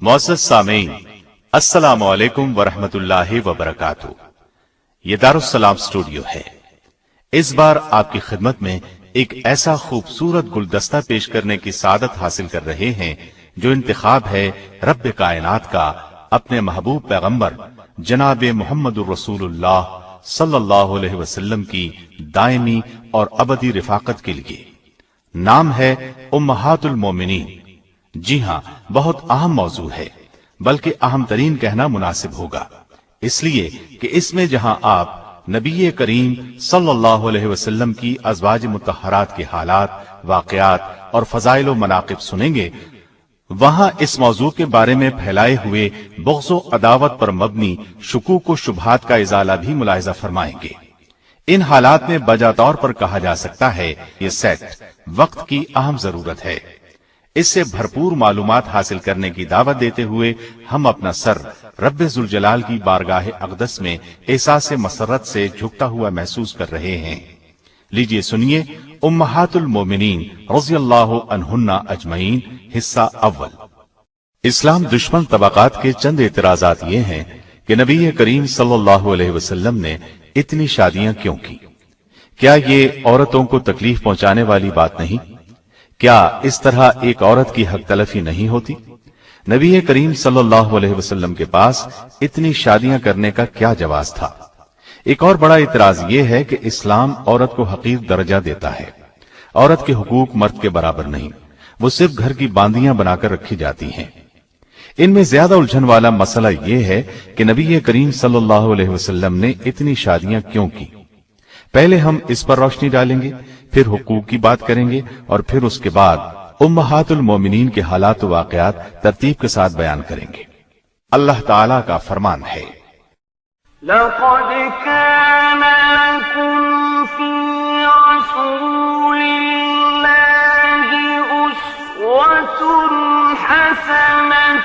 معزز سامعین، السلام علیکم ورحمۃ وبرکاتہ۔ یہ دارالسلام اسٹوڈیو ہے۔ اس بار آپ کی خدمت میں ایک ایسا خوبصورت گلدستہ پیش کرنے کی سعادت حاصل کر رہے ہیں جو انتخاب ہے رب کائنات کا اپنے محبوب پیغمبر جناب محمد الرسول اللہ صلی اللہ علیہ وسلم کی دائمی اور ابدی رفاقت کے لیے۔ نام ہے امہات المومنین۔ جی ہاں، بہت اہم موضوع ہے، بلکہ اہم ترین کہنا مناسب ہوگا، اس لیے کہ اس میں جہاں آپ نبی کریم صلی اللہ علیہ وسلم کی ازواج مطہرات کے حالات، واقعات اور فضائل و مناقب سنیں گے، وہاں اس موضوع کے بارے میں پھیلائے ہوئے بغض و عداوت پر مبنی شکوک و شبہات کا ازالہ بھی ملاحظہ فرمائیں گے۔ ان حالات میں بجا طور پر کہا جا سکتا ہے یہ سیٹ وقت کی اہم ضرورت ہے۔ اس سے بھرپور معلومات حاصل کرنے کی دعوت دیتے ہوئے ہم اپنا سر رب ذوالجلال کی بارگاہ اقدس میں احساس مسرت سے جھکتا ہوا محسوس کر رہے ہیں۔ لیجئے سنیے امہات المومنین رضی اللہ عنہن اجمعین، حصہ اول۔ اسلام دشمن طبقات کے چند اعتراضات یہ ہیں کہ نبی کریم صلی اللہ علیہ وسلم نے اتنی شادیاں کیوں کی؟ کیا یہ عورتوں کو تکلیف پہنچانے والی بات نہیں؟ کیا اس طرح ایک عورت کی حق تلفی نہیں ہوتی؟ نبی کریم صلی اللہ علیہ وسلم کے پاس اتنی شادیاں کرنے کا کیا جواز تھا؟ ایک اور بڑا اعتراض یہ ہے کہ اسلام عورت کو حقیر درجہ دیتا ہے۔ عورت کے حقوق مرد کے برابر نہیں، وہ صرف گھر کی باندیاں بنا کر رکھی جاتی ہیں۔ ان میں زیادہ الجھن والا مسئلہ یہ ہے کہ نبی کریم صلی اللہ علیہ وسلم نے اتنی شادیاں کیوں کی؟ پہلے ہم اس پر روشنی ڈالیں گے، پھر حقوق کی بات کریں گے، اور پھر اس کے بعد امہات المومنین کے حالات و واقعات ترتیب کے ساتھ بیان کریں گے۔ اللہ تعالی کا فرمان ہے، لَقَدْ كَانَ لَكُمْ فِي رَسُولِ اللَّهِ أُسْوَةٌ حَسَنَةٌ۔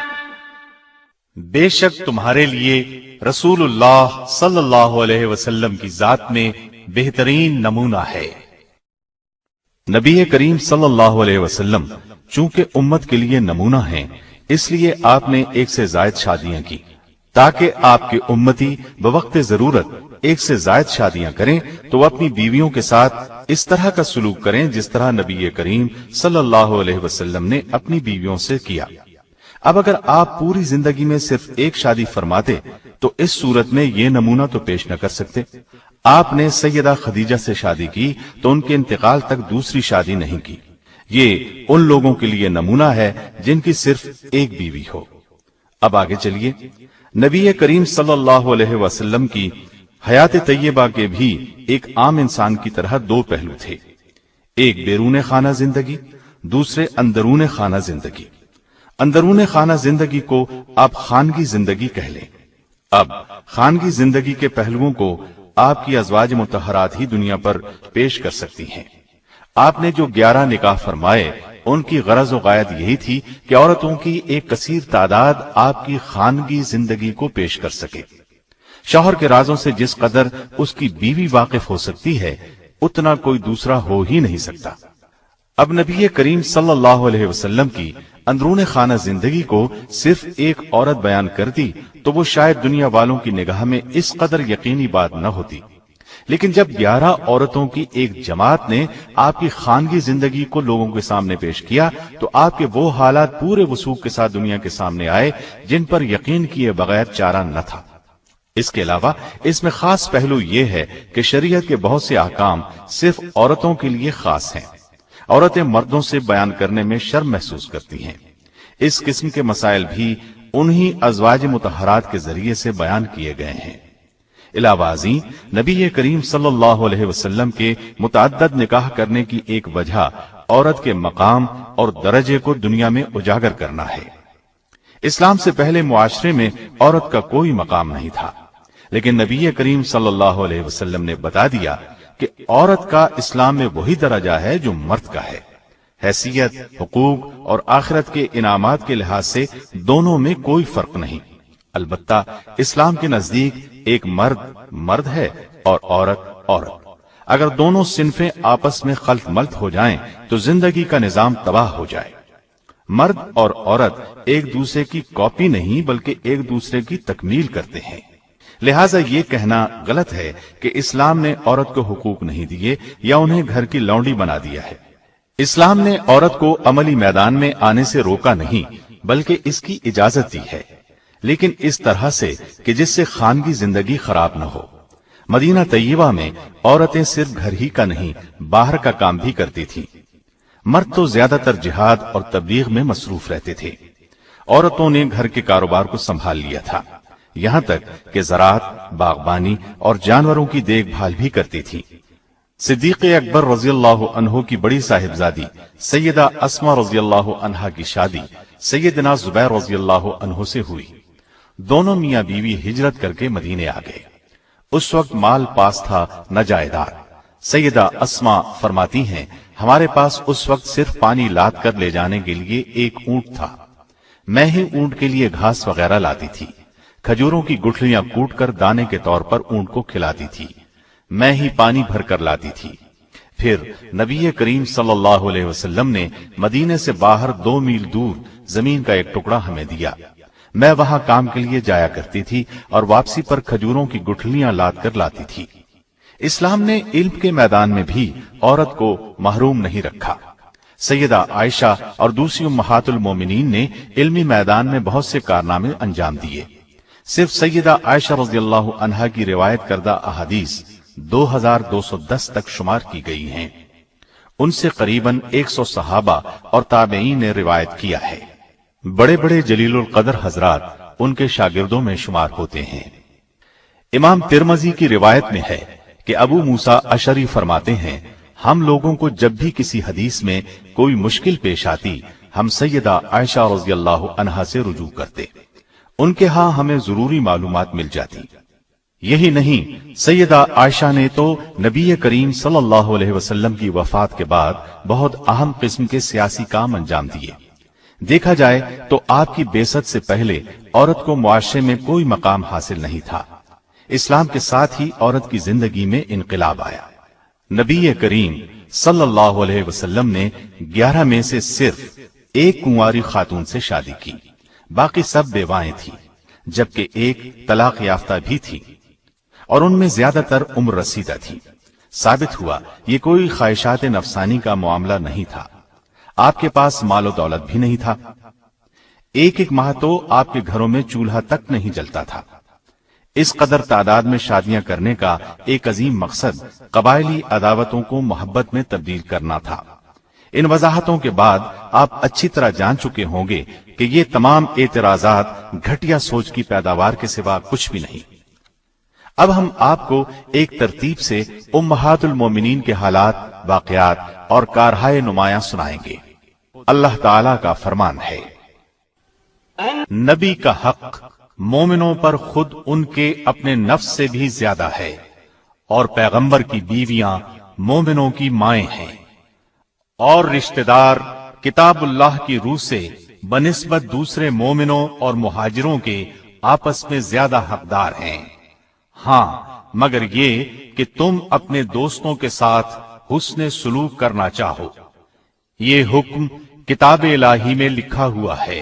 بے شک تمہارے لیے رسول اللہ صلی اللہ علیہ وسلم کی ذات میں بہترین نمونہ ہے۔ نبی کریم صلی اللہ علیہ وسلم چونکہ امت کے لیے نمونہ ہیں، اس لیے آپ نے ایک سے زائد شادیاں کی تاکہ آپ کے امتی بوقت ضرورت ایک سے زائد شادیاں کریں تو وہ اپنی بیویوں کے ساتھ اس طرح کا سلوک کریں جس طرح نبی کریم صلی اللہ علیہ وسلم نے اپنی بیویوں سے کیا۔ اب اگر آپ پوری زندگی میں صرف ایک شادی فرماتے تو اس صورت میں یہ نمونہ تو پیش نہ کر سکتے۔ آپ نے سیدہ خدیجہ سے شادی کی تو ان کے انتقال تک دوسری شادی نہیں کی۔ یہ ان لوگوں کے لیے نمونہ ہے جن کی صرف ایک بیوی ہو۔ اب آگے چلیے۔ نبی کریم صلی اللہ علیہ وسلم کی حیات طیبہ کے بھی ایک عام انسان کی طرح دو پہلو تھے، ایک بیرون خانہ زندگی، دوسرے اندرون خانہ زندگی۔ اندرون خانہ زندگی کو آپ خانگی زندگی کہہ لیں۔ اب خانگی زندگی کے پہلوؤں کو آپ کی ازواج مطہرات ہی دنیا پر پیش کر سکتی ہیں۔ آپ نے جو 11 نکاح فرمائے ان کی غرض و غایت یہی تھی کہ عورتوں کی ایک کثیر تعداد آپ کی خانگی زندگی کو پیش کر سکے۔ شوہر کے رازوں سے جس قدر اس کی بیوی واقف ہو سکتی ہے اتنا کوئی دوسرا ہو ہی نہیں سکتا۔ اب نبی کریم صلی اللہ علیہ وسلم کی اندرون خانہ زندگی کو صرف ایک عورت بیان کرتی تو وہ شاید دنیا والوں کی نگاہ میں اس قدر یقینی بات نہ ہوتی، لیکن جب 11 عورتوں کی ایک جماعت نے آپ کی خانگی زندگی کو لوگوں کے سامنے پیش کیا تو آپ کے وہ حالات پورے وثوق کے ساتھ دنیا کے سامنے آئے جن پر یقین کیے بغیر چارہ نہ تھا۔ اس کے علاوہ اس میں خاص پہلو یہ ہے کہ شریعت کے بہت سے احکام صرف عورتوں کے لیے خاص ہیں۔ عورتیں مردوں سے بیان کرنے میں شرم محسوس کرتی ہیں۔ اس قسم کے مسائل بھی انہی ازواج مطہرات کے ذریعے سے بیان کیے گئے ہیں۔ علاوہ ازیں نبی کریم صلی اللہ علیہ وسلم کے متعدد نکاح کرنے کی ایک وجہ عورت کے مقام اور درجے کو دنیا میں اجاگر کرنا ہے۔ اسلام سے پہلے معاشرے میں عورت کا کوئی مقام نہیں تھا، لیکن نبی کریم صلی اللہ علیہ وسلم نے بتا دیا کہ عورت کا اسلام میں وہی درجہ ہے جو مرد کا ہے۔ حیثیت، حقوق اور آخرت کے انعامات کے لحاظ سے دونوں میں کوئی فرق نہیں۔ البتہ اسلام کے نزدیک ایک مرد مرد ہے اور عورت عورت۔ اگر دونوں صنفیں آپس میں خلط ملط ہو جائیں تو زندگی کا نظام تباہ ہو جائے۔ مرد اور عورت ایک دوسرے کی کاپی نہیں بلکہ ایک دوسرے کی تکمیل کرتے ہیں، لہٰذا یہ کہنا غلط ہے کہ اسلام نے عورت کو حقوق نہیں دیے یا انہیں گھر کی لونڈی بنا دیا ہے۔ اسلام نے عورت کو عملی میدان میں آنے سے روکا نہیں بلکہ اس کی اجازت دی ہے، لیکن اس طرح سے کہ جس سے خانگی زندگی خراب نہ ہو۔ مدینہ طیبہ میں عورتیں صرف گھر ہی کا نہیں باہر کا کام بھی کرتی تھیں۔ مرد تو زیادہ تر جہاد اور تبلیغ میں مصروف رہتے تھے، عورتوں نے گھر کے کاروبار کو سنبھال لیا تھا، یہاں تک کہ زراعت، باغبانی اور جانوروں کی دیکھ بھال بھی کرتی تھی۔ صدیق اکبر رضی اللہ عنہ کی بڑی صاحبزادی سیدہ اسما رضی اللہ عنہا کی شادی سیدنا زبیر رضی اللہ عنہ سے ہوئی۔ دونوں میاں بیوی ہجرت کر کے مدینے آ گئے۔ اس وقت مال پاس تھا نہ جائیداد۔ سیدہ اسما فرماتی ہیں، ہمارے پاس اس وقت صرف پانی لاد کر لے جانے کے لیے ایک اونٹ تھا، میں ہی اونٹ کے لیے گھاس وغیرہ لاتی تھی، کھجوروں کی گٹھلیاں کوٹ کر دانے کے طور پر اونٹ کو کھلاتی تھی، میں ہی پانی بھر کر لاتی تھی۔ پھر نبی کریم صلی اللہ علیہ وسلم نے مدینے سے باہر 2 میل دور زمین کا ایک ٹکڑا ہمیں دیا، میں وہاں کام کے لیے جایا کرتی تھی اور واپسی پر کھجوروں کی گٹھلیاں لاد کر لاتی تھی۔ اسلام نے علم کے میدان میں بھی عورت کو محروم نہیں رکھا۔ سیدہ عائشہ اور دوسری امہات المومنین نے علمی میدان میں بہت سے کارنامے انجام دیے۔ صرف سیدہ عائشہ رضی اللہ عنہا کی روایت کردہ احادیث 2210 تک شمار کی گئی ہیں۔ ان سے قریباً 100 صحابہ اور تابعین نے روایت کیا ہے۔ بڑے بڑے جلیل القدر حضرات ان کے شاگردوں میں شمار ہوتے ہیں۔ امام ترمذی کی روایت میں ہے کہ ابو موسیٰ اشعری فرماتے ہیں، ہم لوگوں کو جب بھی کسی حدیث میں کوئی مشکل پیش آتی ہم سیدہ عائشہ رضی اللہ عنہا سے رجوع کرتے، ان کے ہاں ہمیں ضروری معلومات مل جاتی۔ یہی نہیں، سیدہ عائشہ نے تو نبی کریم صلی اللہ علیہ وسلم کی وفات کے بعد بہت اہم قسم کے سیاسی کام انجام دیے۔ دیکھا جائے تو آپ کی بعثت سے پہلے عورت کو معاشرے میں کوئی مقام حاصل نہیں تھا۔ اسلام کے ساتھ ہی عورت کی زندگی میں انقلاب آیا۔ نبی کریم صلی اللہ علیہ وسلم نے 11 میں سے صرف ایک کنواری خاتون سے شادی کی، باقی سب بیوائیں تھیں، جبکہ ایک طلاق یافتہ بھی تھی، اور ان میں زیادہ تر عمر رسیدہ تھی۔ ثابت ہوا یہ کوئی خواہشات نفسانی کا معاملہ نہیں تھا۔ آپ کے پاس مال و دولت بھی نہیں تھا، ایک ماہ تو آپ کے گھروں میں چولہا تک نہیں جلتا تھا۔ اس قدر تعداد میں شادیاں کرنے کا ایک عظیم مقصد قبائلی عداوتوں کو محبت میں تبدیل کرنا تھا۔ ان وضاحتوں کے بعد آپ اچھی طرح جان چکے ہوں گے کہ یہ تمام اعتراضات گھٹیا سوچ کی پیداوار کے سوا کچھ بھی نہیں۔ اب ہم آپ کو ایک ترتیب سے امہات المومنین کے حالات، واقعات اور کارہائے نمایاں سنائیں گے۔ اللہ تعالی کا فرمان ہے، نبی کا حق مومنوں پر خود ان کے اپنے نفس سے بھی زیادہ ہے، اور پیغمبر کی بیویاں مومنوں کی مائیں ہیں، اور رشتہ دار کتاب اللہ کی روح سے بنسبت دوسرے مومنوں اور مہاجروں کے آپس میں زیادہ حقدار ہیں، ہاں مگر یہ کہ تم اپنے دوستوں کے ساتھ حسن سلوک کرنا چاہو، یہ حکم کتاب الہی میں لکھا ہوا ہے۔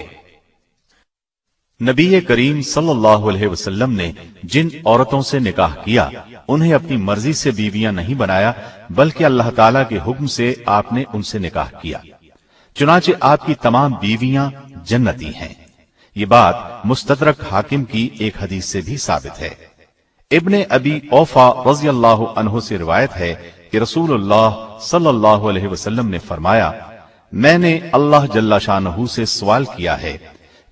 نبی کریم صلی اللہ علیہ وسلم نے جن عورتوں سے نکاح کیا انہیں اپنی مرضی سے بیویاں نہیں بنایا، بلکہ اللہ تعالیٰ کے حکم سے آپ نے ان سے نکاح کیا، چنانچہ آپ کی تمام بیویاں جنتی ہیں۔ یہ بات مستدرک حاکم کی ایک حدیث سے بھی ثابت ہے۔ ابن ابی اوفا رضی اللہ عنہ سے روایت ہے کہ رسول اللہ صلی اللہ علیہ وسلم نے فرمایا، میں نے اللہ جل شانہ سے سوال کیا ہے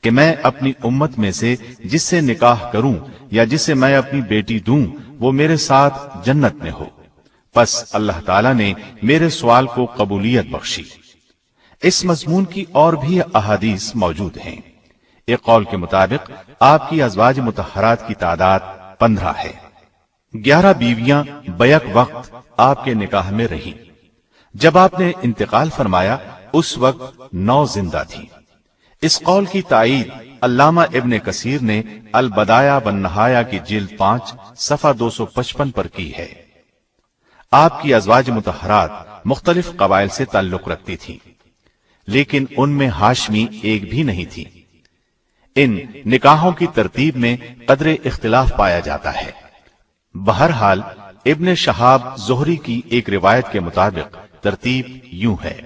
کہ میں اپنی امت میں سے جس سے نکاح کروں یا جسے میں اپنی بیٹی دوں وہ میرے ساتھ جنت میں ہو، پس اللہ تعالیٰ نے میرے سوال کو قبولیت بخشی۔ اس مضمون کی اور بھی احادیث موجود ہیں۔ ایک قول کے مطابق آپ کی ازواج مطہرات کی تعداد 15 ہے۔ 11 بیویاں بیک وقت آپ کے نکاح میں رہیں۔ جب آپ نے انتقال فرمایا اس وقت 9 زندہ تھیں۔ اس قول کی تائید علامہ ابن کثیر نے البدایہ والنہایہ کی جلد 5 صفحہ 255 پر کی ہے۔ آپ کی ازواج مطہرات مختلف قبائل سے تعلق رکھتی تھیں، لیکن ان میں ہاشمی ایک بھی نہیں تھی۔ ان نکاحوں کی ترتیب میں قدر اختلاف پایا جاتا ہے۔ بہرحال ابن شہاب زہری کی ایک روایت کے مطابق ترتیب یوں ہے: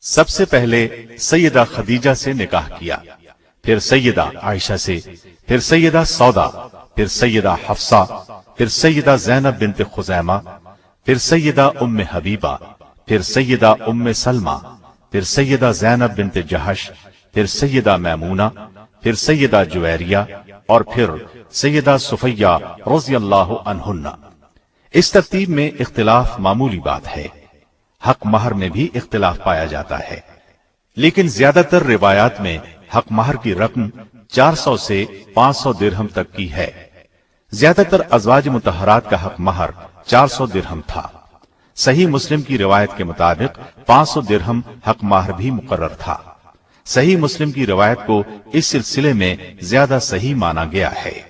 سب سے پہلے سیدہ خدیجہ سے نکاح کیا، پھر سیدہ عائشہ سے، پھر سیدہ سودا، پھر سیدہ حفصہ، پھر سیدہ زینب بنت خزیمہ، پھر سیدہ ام حبیبہ، پھر سیدہ ام سلمہ، پھر سیدہ زینب بنت جہش، پھر سیدہ میمونہ، پھر سیدہ جویریہ، اور پھر سیدہ صفیہ رضی اللہ عنہن۔ اس ترتیب میں اختلاف معمولی بات ہے۔ حق مہر میں بھی اختلاف پایا جاتا ہے، لیکن زیادہ تر روایات میں حق مہر کی رقم 400 سے 500 درہم تک کی ہے۔ زیادہ تر ازواج مطہرات کا حق مہر 400 درہم تھا۔ صحیح مسلم کی روایت کے مطابق 500 درہم حق مہر بھی مقرر تھا۔ صحیح مسلم کی روایت کو اس سلسلے میں زیادہ صحیح مانا گیا ہے۔